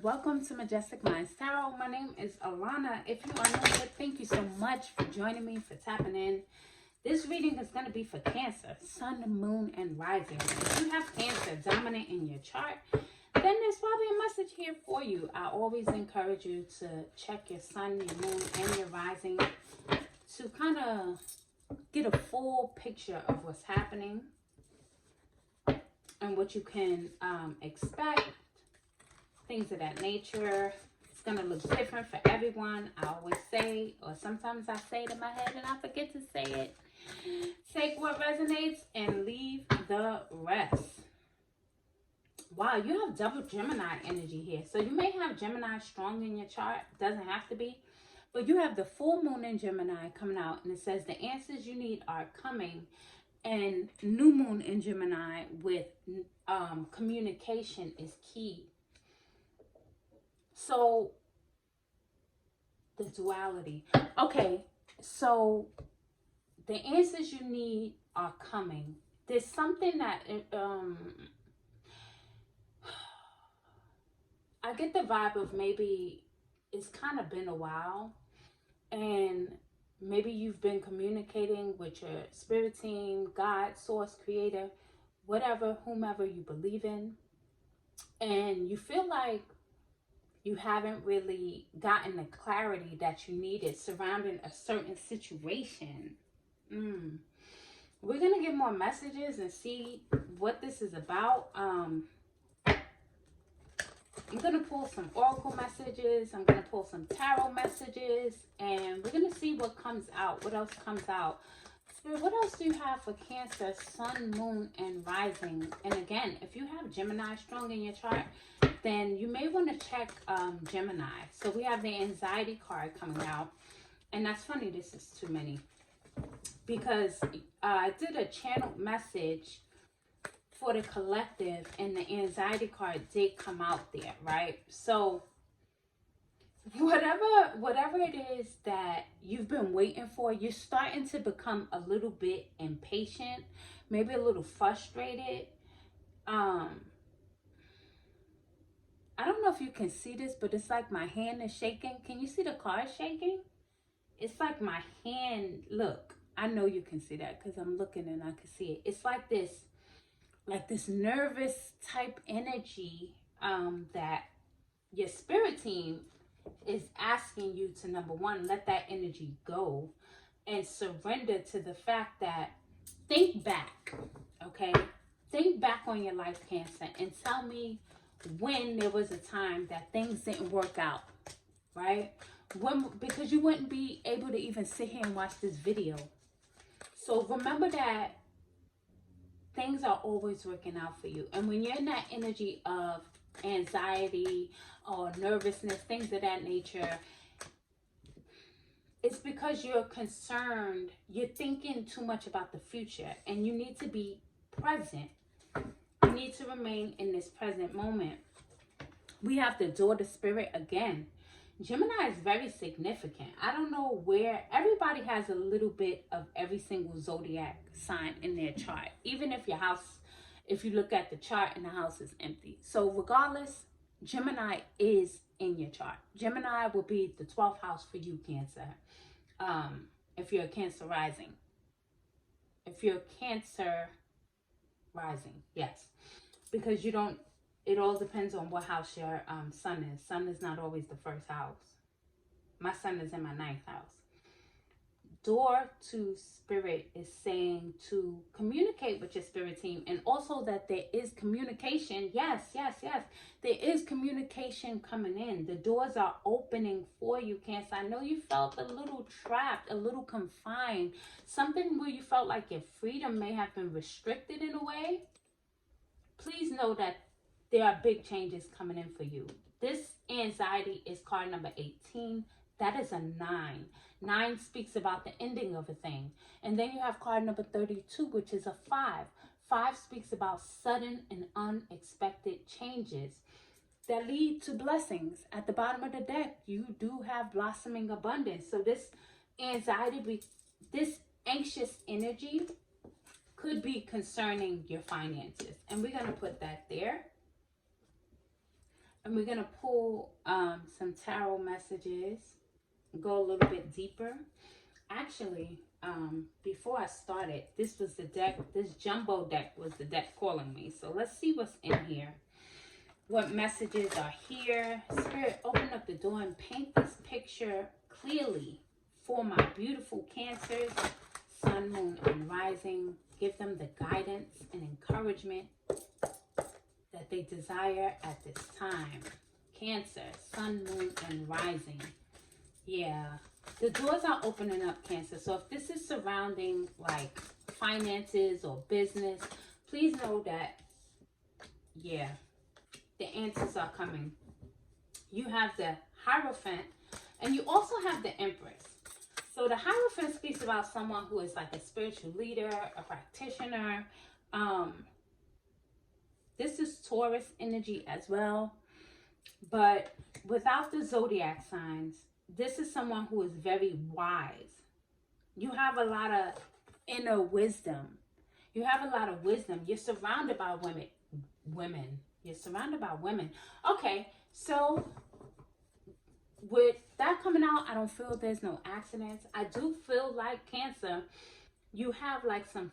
Welcome to Majestic Minds Tarot. My name is Alana. If you are new here, thank you so much for joining me, for tapping in. This reading is going to be for Cancer, Sun, Moon, and Rising. If you have Cancer dominant in your chart, then there's probably a message here for you. I always encourage you to check your Sun, your Moon, and your Rising to kind of get a full picture of what's happening and what you can expect. Things of that nature. It's going to look different for everyone. I always say, or sometimes I say it in my head and I forget to say it. Take what resonates and leave the rest. Wow, you have double Gemini energy here. So you may have Gemini strong in your chart. Doesn't have to be. But you have the full moon in Gemini coming out. And it says the answers you need are coming. And new moon in Gemini with communication is key. So, the duality. Okay, so the answers you need are coming. There's something that, I get the vibe of maybe it's kind of been a while. And maybe you've been communicating with your spirit team, God, source, creator, whatever, whomever you believe in. And you feel like you haven't really gotten the clarity that you needed surrounding a certain situation. We're going to get more messages and see what this is about. I'm going to pull some oracle messages. I'm going to pull some tarot messages. And we're going to see what comes out. What else comes out? Spirit, what else do you have for Cancer, Sun, Moon, and Rising? And again, if you have Gemini strong in your chart, then you may want to check Gemini. So we have the anxiety card coming out. And that's funny, this is too many. Because I did a channeled message for the collective and the anxiety card did come out there, right? So whatever it is that you've been waiting for, you're starting to become a little bit impatient, maybe a little frustrated. I don't know if you can see this, but it's like my hand is shaking. Can you see the card shaking? It's like my hand, look, I know you can see that because I'm looking and I can see it. It's like this nervous type energy that your spirit team is asking you to, number one, let that energy go and surrender to the fact that, think back, okay? Think back on your life, Cancer, and tell me when there was a time that things didn't work out, right? Because you wouldn't be able to even sit here and watch this video. So remember that things are always working out for you. And when you're in that energy of anxiety or nervousness, things of that nature, it's because you're concerned, you're thinking too much about the future, and you need to be present. You need to remain in this present moment. We have the daughter spirit again. Gemini is very significant. I don't know where, everybody has a little bit of every single zodiac sign in their chart. Even if your house, if you look at the chart and the house is empty. So regardless, Gemini is in your chart. Gemini will be the 12th house for you, Cancer. If you're a Cancer rising. If you're a Cancer rising, yes. Because you don't, it all depends on what house your sun is. Sun is not always the first house. My sun is in my 9th house. Door to spirit is saying to communicate with your spirit team, and also that there is communication. Yes. There is communication coming in. The doors are opening for you, Cancer. I know you felt a little trapped, a little confined. Something where you felt like your freedom may have been restricted in a way. Please know that there are big changes coming in for you. This anxiety is card number 18. That is a 9. 9 speaks about the ending of a thing. And then you have card number 32, which is a 5. 5 speaks about sudden and unexpected changes that lead to blessings. At the bottom of the deck, you do have blossoming abundance. So this anxiety, this anxious energy could be concerning your finances. And we're going to put that there. And we're going to pull some tarot messages, go a little bit deeper. Actually, before I started, this was the deck, this jumbo deck was the deck calling me. So let's see what's in here. What messages are here? Spirit, open up the door and paint this picture clearly for my beautiful Cancers, Sun, Moon, and Rising. Give them the guidance and encouragement that they desire at this time. Cancer, Sun, Moon, and Rising. Yeah, the doors are opening up, Cancer. So if this is surrounding like finances or business, please know that, yeah, the answers are coming. You have the Hierophant, and you also have the Empress. So the Hierophant speaks about someone who is like a spiritual leader, a practitioner. This is Taurus energy as well. But without the zodiac signs, this is someone who is very wise. You have a lot of inner wisdom. You have a lot of wisdom. You're surrounded by women. You're surrounded by women. Okay, so with that coming out, I don't feel there's no accidents. I do feel like, Cancer, you have like some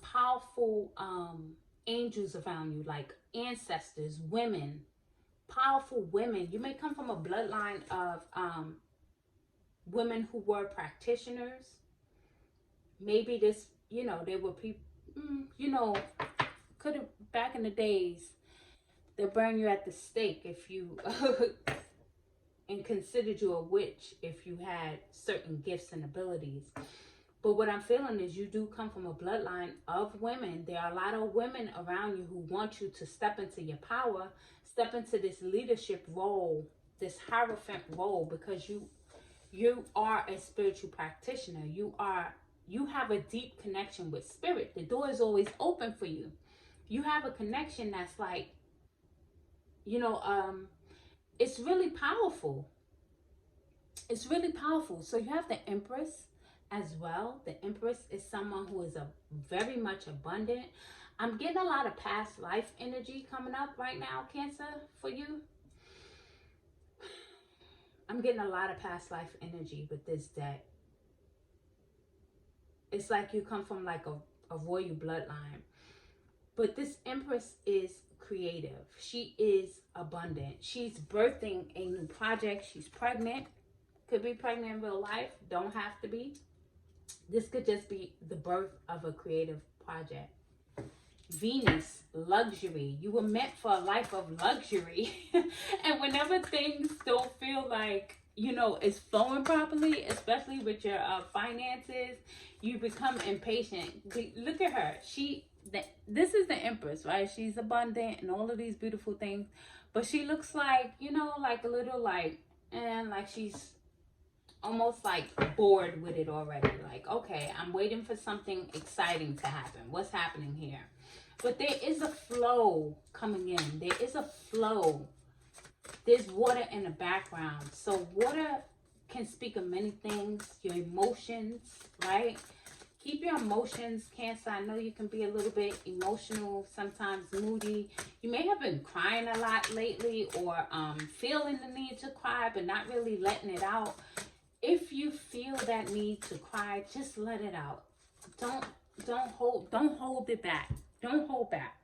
powerful angels around you, like ancestors, women, powerful women. You may come from a bloodline of women who were practitioners. Maybe this, you know, they were people, you know, could have, back in the days, they'll burn you at the stake if you and considered you a witch if you had certain gifts and abilities. But what I'm feeling is you do come from a bloodline of women. There are a lot of women around you who want you to step into your power, step into this leadership role, this Hierophant role, because you are a spiritual practitioner. You have a deep connection with spirit. The door is always open for you. You have a connection that's like, you know, it's really powerful. It's really powerful. So you have the Empress as well. The Empress is someone who is very much abundant. I'm getting a lot of past life energy coming up right now, Cancer, for you. I'm getting a lot of past life energy with this deck. It's like you come from like a royal bloodline. But this Empress is creative. She is abundant. She's birthing a new project. She's pregnant. Could be pregnant in real life. Don't have to be. This could just be the birth of a creative project. Venus, luxury. You were meant for a life of luxury. And whenever things don't feel like, you know, it's flowing properly, especially with your finances, you become impatient. Look at her. This is the Empress, right? She's abundant and all of these beautiful things. But she looks like, you know, like a little like, and like she's almost like bored with it already. Like, okay, I'm waiting for something exciting to happen. What's happening here? But there is a flow coming in. There is a flow. There's water in the background. So water can speak of many things. Your emotions, right? Keep your emotions, Cancer. I know you can be a little bit emotional, sometimes moody. You may have been crying a lot lately, or feeling the need to cry, but not really letting it out. If you feel that need to cry, just let it out. Don't hold it back. Don't hold back.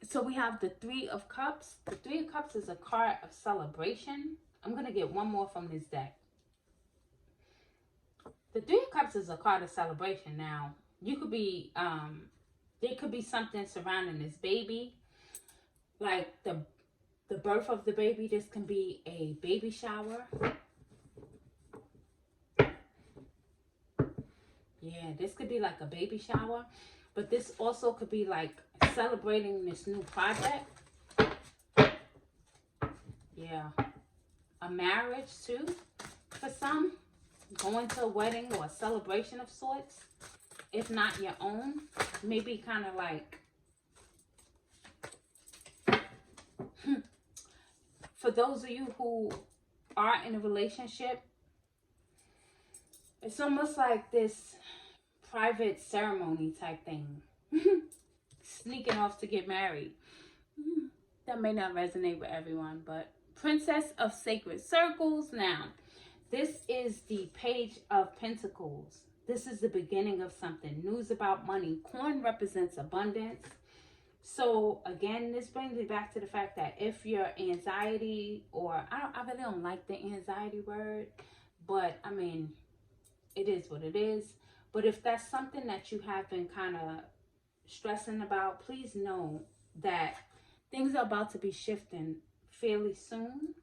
So we have the Three of Cups. The Three of Cups is a card of celebration. I'm going to get one more from this deck. The Three of Cups is a card of celebration. Now, you could be, there could be something surrounding this baby. Like the birth of the baby. This can be a baby shower. Yeah, this could be like a baby shower. But this also could be like celebrating this new project. Yeah. A marriage too, for some. Going to a wedding or a celebration of sorts. If not your own. Maybe kind of like. For those of you who are in a relationship, it's almost like this private ceremony type thing. Sneaking off to get married. that may not resonate with everyone, but Princess of Sacred Circles. Now, this is the Page of Pentacles. This is the beginning of something. News about money. Corn represents abundance. So again, this brings me back to the fact that if your anxiety, or I really don't like the anxiety word, but I mean, it is what it is. But if that's something that you have been kind of stressing about, please know that things are about to be shifting fairly soon.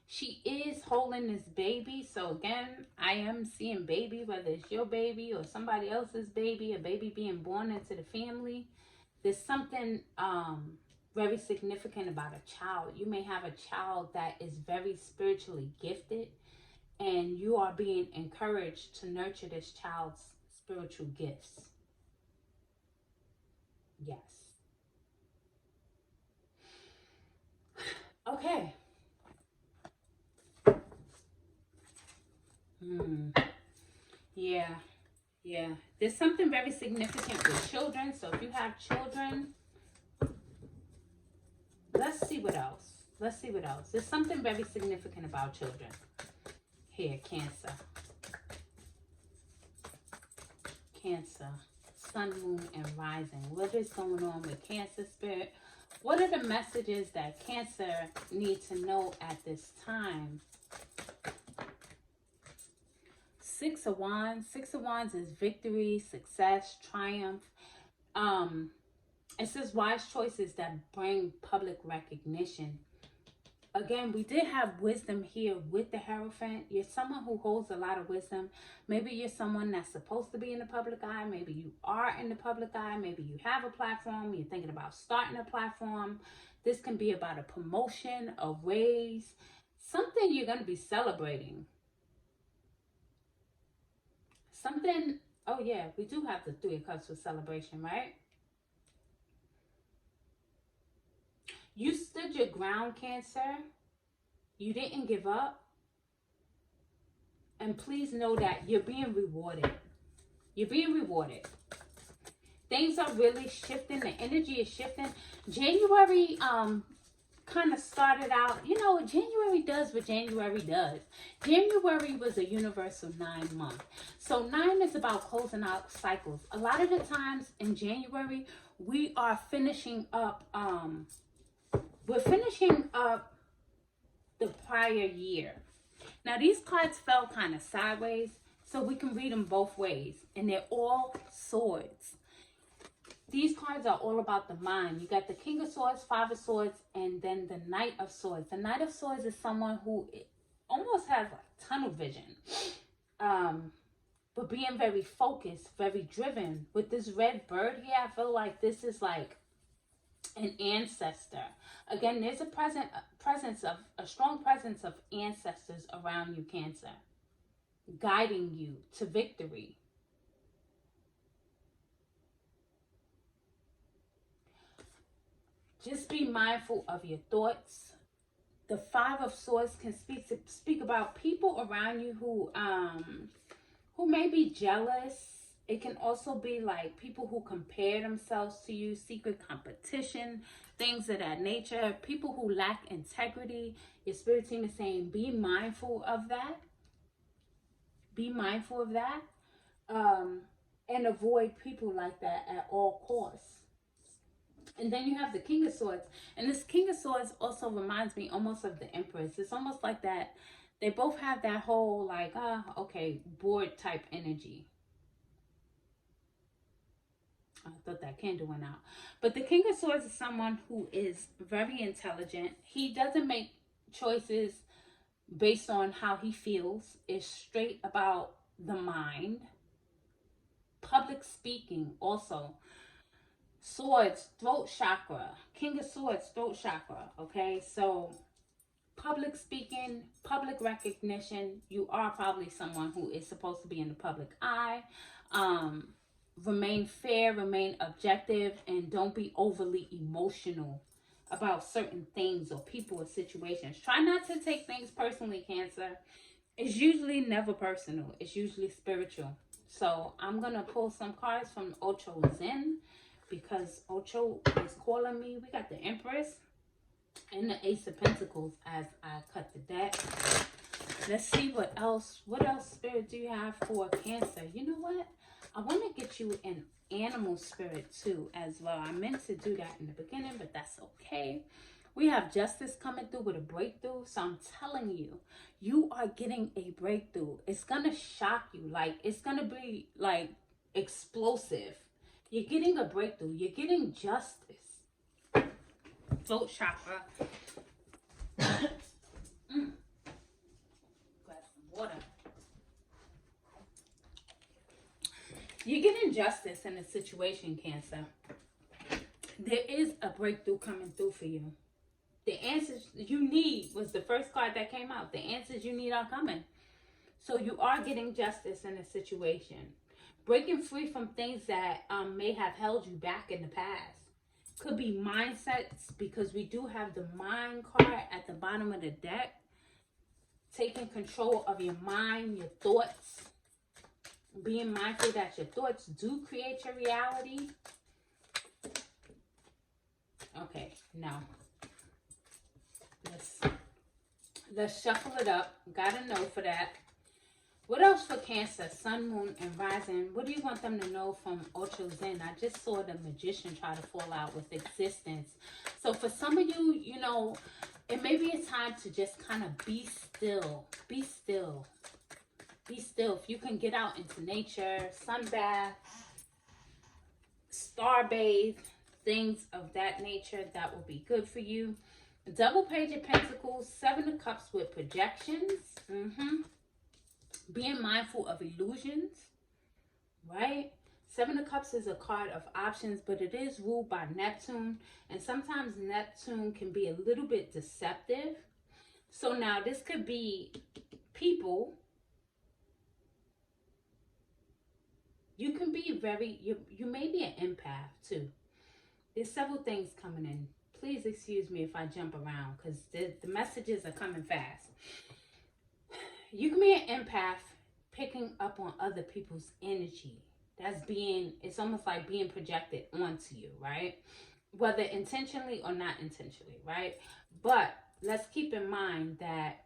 She is holding this baby. So again, I am seeing baby, whether it's your baby or somebody else's baby, a baby being born into the family. There's something very significant about a child. You may have a child that is very spiritually gifted, and you are being encouraged to nurture this child's spiritual gifts. Yes. Okay. Yeah. There's something very significant with children. So if you have children, let's see what else. There's something very significant about children. Here, Cancer. Sun, moon, and rising. What is going on with Cancer spirit? What are the messages that Cancer needs to know at this time? Six of Wands. Six of Wands is victory, success, triumph. It says wise choices that bring public recognition. Again, we did have wisdom here with the Hierophant. You're someone who holds a lot of wisdom. Maybe you're someone that's supposed to be in the public eye. Maybe you are in the public eye. Maybe you have a platform. You're thinking about starting a platform. This can be about a promotion, a raise, something you're going to be celebrating. Something, oh yeah, we do have the Three of Cups for celebration, right? You stood your ground, Cancer. You didn't give up. And please know that you're being rewarded. You're being rewarded. Things are really shifting. The energy is shifting. January kind of started out, you know, January does what January does. January was a universal 9 month. So 9 is about closing out cycles. A lot of the times in January, we are finishing up, we're finishing up the prior year. Now these cards fell kind of sideways, so we can read them both ways. And they're all swords. These cards are all about the mind. You got the King of Swords, Five of Swords, and then the Knight of Swords. The Knight of Swords is someone who almost has like tunnel vision. But being very focused, very driven. With this red bird here, I feel like this is like an ancestor. Again, there's a strong presence of ancestors around you, Cancer, guiding you to victory. Just be mindful of your thoughts. The Five of Swords can speak about people around you who may be jealous. It can also be like people who compare themselves to you, secret competition, things of that nature. People who lack integrity. Your spirit team is saying be mindful of that. Be mindful of that. And avoid people like that at all costs. And then you have the King of Swords. And this King of Swords also reminds me almost of the Empress. It's almost like that. They both have that whole like, okay, bored type energy. I thought that candle went out. But the King of Swords is someone who is very intelligent. He doesn't make choices based on how he feels. It's straight about the mind. Public speaking also. Swords, throat chakra. King of Swords, throat chakra. Okay, so public speaking, public recognition. You are probably someone who is supposed to be in the public eye. Remain fair, remain objective, and don't be overly emotional about certain things or people or situations. Try not to take things personally, Cancer. It's usually never personal. It's usually spiritual. So I'm going to pull some cards from Ocho Zen because Ocho is calling me. We got the Empress and the Ace of Pentacles as I cut the deck. Let's see what else. What else, Spirit, do you have for Cancer? You know what? I want to get you an animal spirit too as well. I meant to do that in the beginning, but that's okay. We have Justice coming through with a breakthrough. So I'm telling you, you are getting a breakthrough. It's going to shock you. Like, it's going to be like explosive. You're getting a breakthrough. You're getting justice. Throat chakra. Grab some water. You're getting justice in a situation, Cancer. There is a breakthrough coming through for you. The answers you need was the first card that came out. The answers you need are coming. So you are getting justice in a situation. Breaking free from things that may have held you back in the past. Could be mindsets, because we do have the mind card at the bottom of the deck. Taking control of your mind, your thoughts. Being mindful that your thoughts do create your reality. Okay, now let's shuffle it up. Gotta know for that. What else for Cancer? Sun, Moon, and Rising. What do you want them to know from Ocho Zen? I just saw the Magician try to fall out with existence. So for some of you, you know, it may be a time to just kind of be still. Be still. Be still. If you can get out into nature, sunbath, starbathe, things of that nature, that will be good for you. Double Page of Pentacles, Seven of Cups with projections. Being mindful of illusions, right? Seven of Cups is a card of options, but it is ruled by Neptune. And sometimes Neptune can be a little bit deceptive. So now this could be people. You can be very, you may be an empath too. There's several things coming in. Please excuse me if I jump around, because the messages are coming fast. You can be an empath, picking up on other people's energy. It's almost like being projected onto you, right? Whether intentionally or not intentionally, right? But let's keep in mind that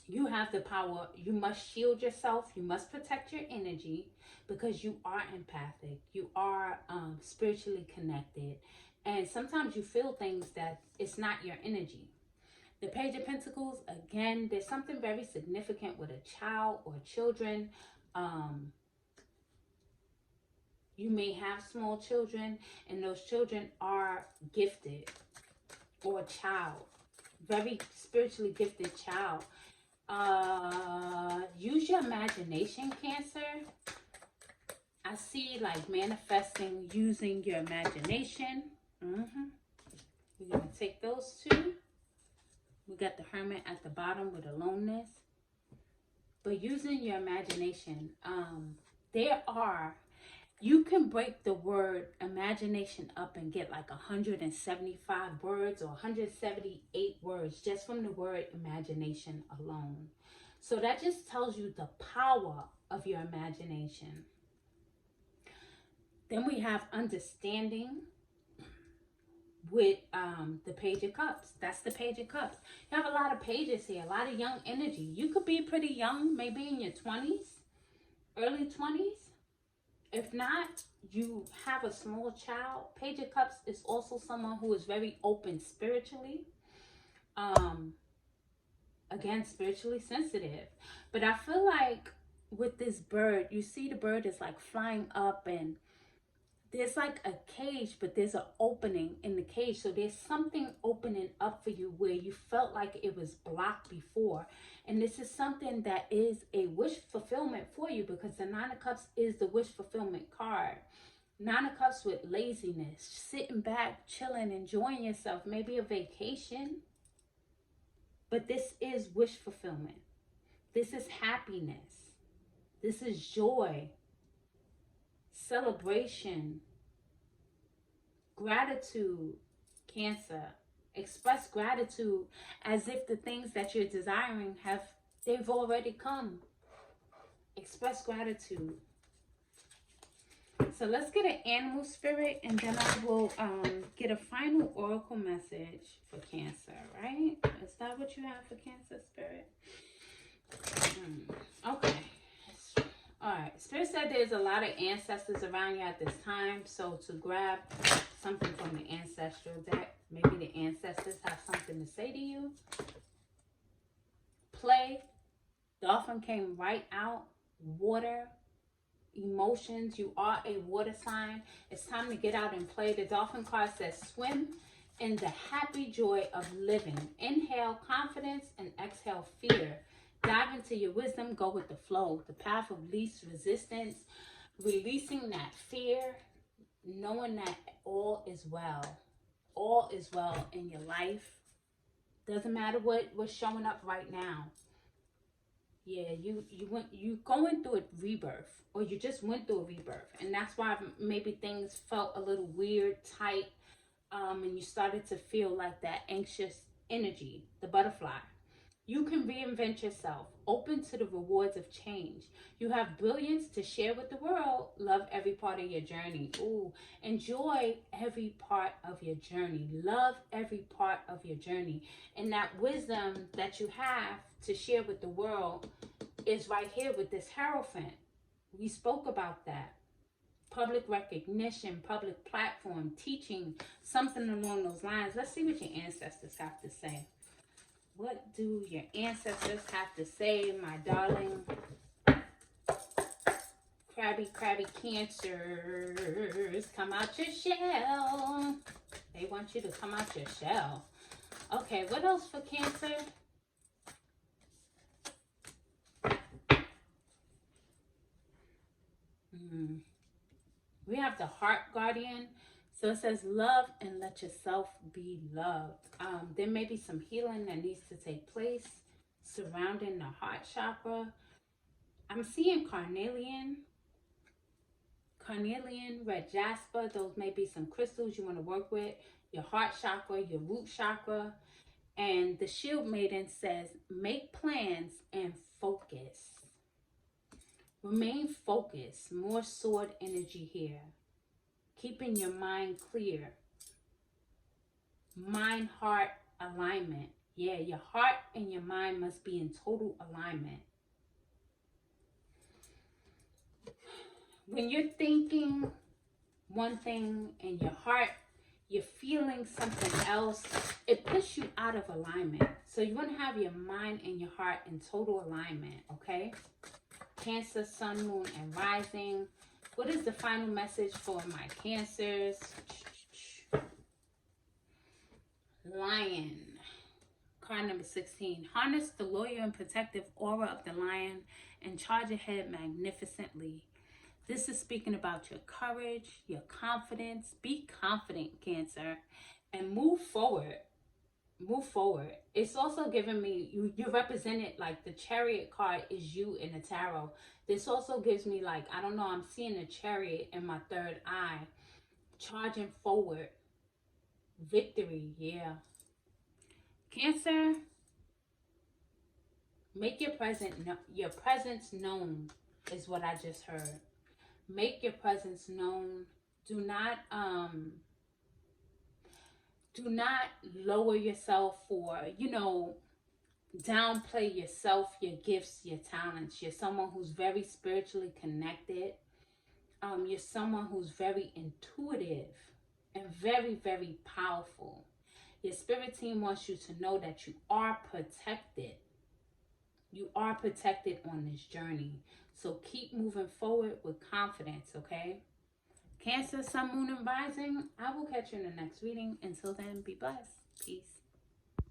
you have the power. You must shield yourself. You must protect your energy, because you are empathic. You are spiritually connected. And sometimes you feel things that it's not your energy. The Page of Pentacles, again, there's something very significant with a child or children. You may have small children, and those children are gifted, or a child, very spiritually gifted child. Use your imagination, Cancer. I see like manifesting using your imagination. We're going to take those two. We got the Hermit at the bottom with aloneness. But using your imagination, you can break the word imagination up and get like 175 words or 178 words just from the word imagination alone. So that just tells you the power of your imagination. Then we have understanding with the Page of Cups. That's the Page of Cups. You have a lot of pages here, a lot of young energy. You could be pretty young, maybe in your 20s, early 20s. If not, you have a small child. Page of Cups is also someone who is very open spiritually. Again, spiritually sensitive. But I feel like with this bird, you see the bird is like flying up, and there's like a cage, but there's an opening in the cage. So there's something opening up for you where you felt like it was blocked before. And this is something that is a wish fulfillment for you, because the Nine of Cups is the wish fulfillment card. Nine of Cups with laziness, sitting back, chilling, enjoying yourself, maybe a vacation. But this is wish fulfillment. This is happiness. This is joy. Celebration, gratitude, Cancer. Express gratitude as if the things that you're desiring they've already come. Express gratitude. So let's get an animal spirit, and then I will get a final oracle message for Cancer, right? Is that what you have for Cancer, Spirit? Okay. All right. Spirit said there's a lot of ancestors around you at this time, so to grab something from the ancestral deck, maybe the ancestors have something to say to you. Play. Dolphin came right out. Water. Emotions. You are a water sign. It's time to get out and play. The Dolphin card says swim in the happy joy of living. Inhale confidence and exhale fear. Dive into your wisdom. Go with the flow. The path of least resistance. Releasing that fear. Knowing that all is well. All is well in your life. Doesn't matter what's showing up right now. Yeah, you going through a rebirth, or you just went through a rebirth, and that's why maybe things felt a little weird, tight, and you started to feel like that anxious energy, the butterfly. You can reinvent yourself, open to the rewards of change. You have brilliance to share with the world. Love every part of your journey. Ooh, enjoy every part of your journey. Love every part of your journey. And that wisdom that you have to share with the world is right here with this Hierophant. We spoke about that. Public recognition, public platform, teaching, something along those lines. Let's see what your ancestors have to say. What do your ancestors have to say, my darling? Crabby Cancers, come out your shell. They want you to come out your shell. Okay, what else for Cancer? We have the Heart Guardian. So it says love and let yourself be loved. There may be some healing that needs to take place surrounding the heart chakra. I'm seeing carnelian, red jasper. Those may be some crystals you want to work with. Your heart chakra, your root chakra. And the Shield Maiden says make plans and focus. Remain focused. More sword energy here. Keeping your mind clear. Mind-heart alignment. Yeah, your heart and your mind must be in total alignment. When you're thinking one thing in your heart, you're feeling something else, it puts you out of alignment. So you want to have your mind and your heart in total alignment, okay? Cancer, Sun, Moon, and Rising. What is the final message for my Cancers? Lion. Card number 16. Harness the loyal and protective aura of the lion and charge ahead magnificently. This is speaking about your courage, your confidence. Be confident, Cancer, and move forward. Move forward. It's also giving me, you're represented, like the Chariot card is you in the tarot. This also gives me, like, I don't know, I'm seeing a chariot in my third eye. Charging forward. Victory, yeah. Cancer, make your presence known is what I just heard. Make your presence known. Do not lower yourself or, downplay yourself, your gifts, your talents. You're someone who's very spiritually connected. You're someone who's very intuitive and very, very powerful. Your spirit team wants you to know that you are protected. You are protected on this journey. So keep moving forward with confidence, okay? Cancer, Sun, Moon, and Rising. I will catch you in the next reading. Until then, be blessed. Peace.